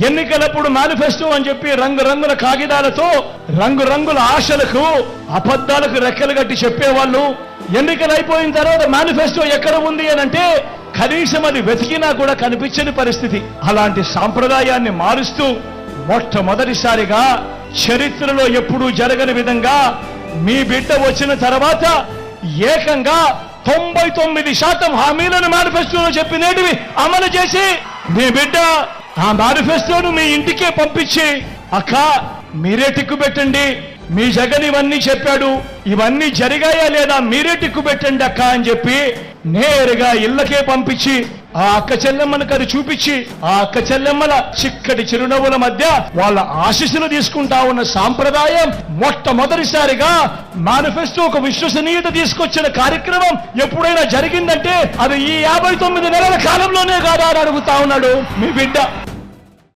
ఎన్నికలప్పుడు మేనిఫెస్టో అని చెప్పి రంగురంగుల కాగితాలతో రంగురంగుల ఆశలకు అబద్ధాలకు రెక్కలు కట్టి చెప్పేవాళ్ళు. ఎన్నికలు అయిపోయిన తర్వాత మేనిఫెస్టో ఎక్కడ ఉంది అని అంటే కనీసం అది వెతికినా కూడా కనిపించని పరిస్థితి. అలాంటి సాంప్రదాయాన్ని మారుస్తూ మొట్టమొదటిసారిగా చరిత్రలో ఎప్పుడూ జరగని విధంగా మీ బిడ్డ వచ్చిన తర్వాత ఏకంగా 99% హామీలను మేనిఫెస్టోలో చెప్పినేటివి అమలు చేసి మీ బిడ్డ ఆ మేనిఫెస్టోను మీ ఇంటికే పంపించి అక్క మీరే టిక్కు పెట్టండి, మీ జగన్ ఇవన్నీ చెప్పాడు, ఇవన్నీ జరిగాయా లేదా మీరే టిక్కు పెట్టండి అక్క అని చెప్పి నేరుగా ఇళ్ళకే పంపించి ఆ అక్క చెల్లెమ్మను కది చూపించి ఆ అక్క చెల్లెమ్మల చిక్కటి చిరునవ్వుల మధ్య వాళ్ళ ఆశీస్సులు తీసుకుంటా ఉన్న సాంప్రదాయం మొట్టమొదటిసారిగా మేనిఫెస్టో ఒక విశ్వసనీయత తీసుకొచ్చిన కార్యక్రమం ఎప్పుడైనా జరిగిందంటే అది ఈ 59 నెలల కాలంలోనే కాదా అని అడుగుతా ఉన్నాడు మీ బిడ్డ.